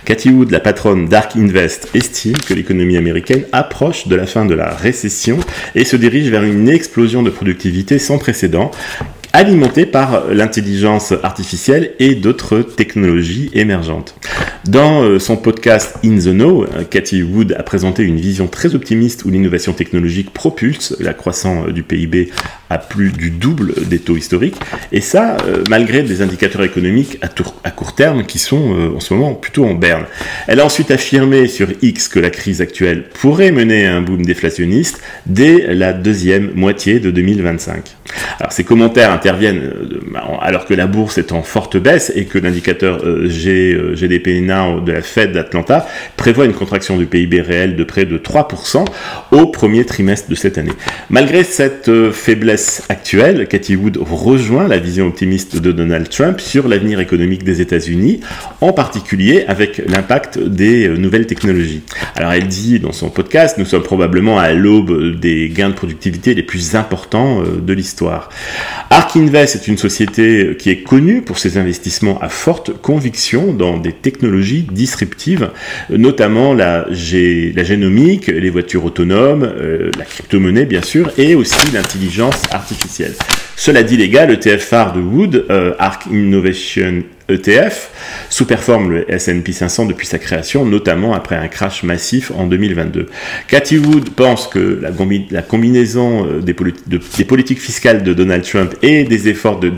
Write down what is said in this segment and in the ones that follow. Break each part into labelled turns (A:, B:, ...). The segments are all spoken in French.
A: Cathie Wood, la patronne d'Ark Invest, estime que l'économie américaine approche de la fin de la récession et se dirige vers une explosion de productivité sans précédent, alimentée par l'intelligence artificielle et d'autres technologies émergentes. Dans son podcast In the Know, Cathie Wood a présenté une vision très optimiste où l'innovation technologique propulse la croissance du PIB à plus du double des taux historiques, et ça, malgré des indicateurs économiques à court terme qui sont en ce moment plutôt en berne. Elle a ensuite affirmé sur X que la crise actuelle pourrait mener à un boom déflationniste dès la deuxième moitié de 2025. Alors ces commentaires interviennent alors que la bourse est en forte baisse et que l'indicateur GDP Now de la Fed d'Atlanta prévoit une contraction du PIB réel de près de 3% au premier trimestre de cette année. Malgré cette faiblesse actuelle, Cathie Wood rejoint la vision optimiste de Donald Trump sur l'avenir économique des États-Unis, en particulier avec l'impact des nouvelles technologies. Alors elle dit dans son podcast, nous sommes probablement à l'aube des gains de productivité les plus importants de l'histoire. Ark Invest est une société qui est connue pour ses investissements à forte conviction dans des technologies disruptives, notamment la génomique, les voitures autonomes, la crypto-monnaie bien sûr, et aussi l'intelligence artificielle. Cela dit les gars, le l'ETF phare de Wood, Ark Innovation ETF, sous-performe le S&P 500 depuis sa création, notamment après un crash massif en 2022. Cathie Wood pense que la combinaison des politiques fiscales de Donald Trump et des efforts de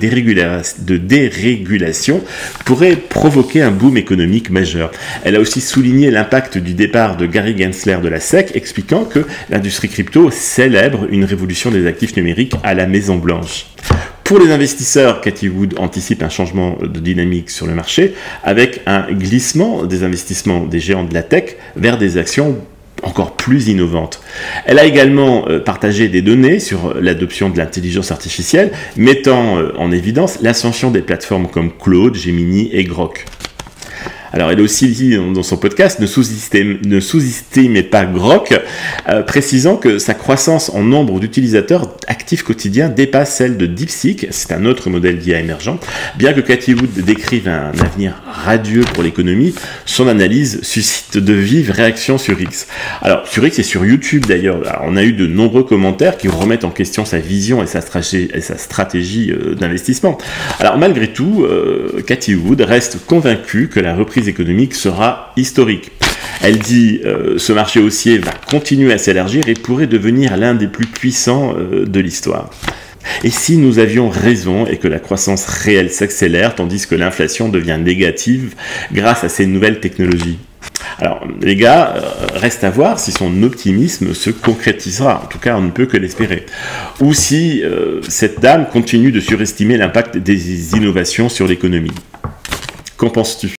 A: dérégulation pourrait provoquer un boom économique majeur. Elle a aussi souligné l'impact du départ de Gary Gensler de la SEC, expliquant que l'industrie crypto célèbre une révolution des actifs numériques à la Maison Blanche. Pour les investisseurs, Cathie Wood anticipe un changement de dynamique sur le marché avec un glissement des investissements des géants de la tech vers des actions encore plus innovantes. Elle a également partagé des données sur l'adoption de l'intelligence artificielle, mettant en évidence l'ascension des plateformes comme Claude, Gemini et Grok. Alors, elle a aussi dit dans son podcast, ne sous-estimez pas Grok, précisant que sa croissance en nombre d'utilisateurs actifs quotidiens dépasse celle de DeepSeek, c'est un autre modèle d'IA émergent. Bien que Cathie Wood décrive un avenir radieux pour l'économie, son analyse suscite de vives réactions sur X. Alors, sur X et sur YouTube d'ailleurs, on a eu de nombreux commentaires qui remettent en question sa vision et sa stratégie d'investissement. Alors, malgré tout, Cathie Wood reste convaincue que la reprise économique sera historique. Elle dit ce marché haussier va continuer à s'élargir et pourrait devenir l'un des plus puissants de l'histoire. Et si nous avions raison et que la croissance réelle s'accélère tandis que l'inflation devient négative grâce à ces nouvelles technologies? Alors les gars, reste à voir si son optimisme se concrétisera, en tout cas on ne peut que l'espérer. Ou si cette dame continue de surestimer l'impact des innovations sur l'économie. Qu'en penses-tu ?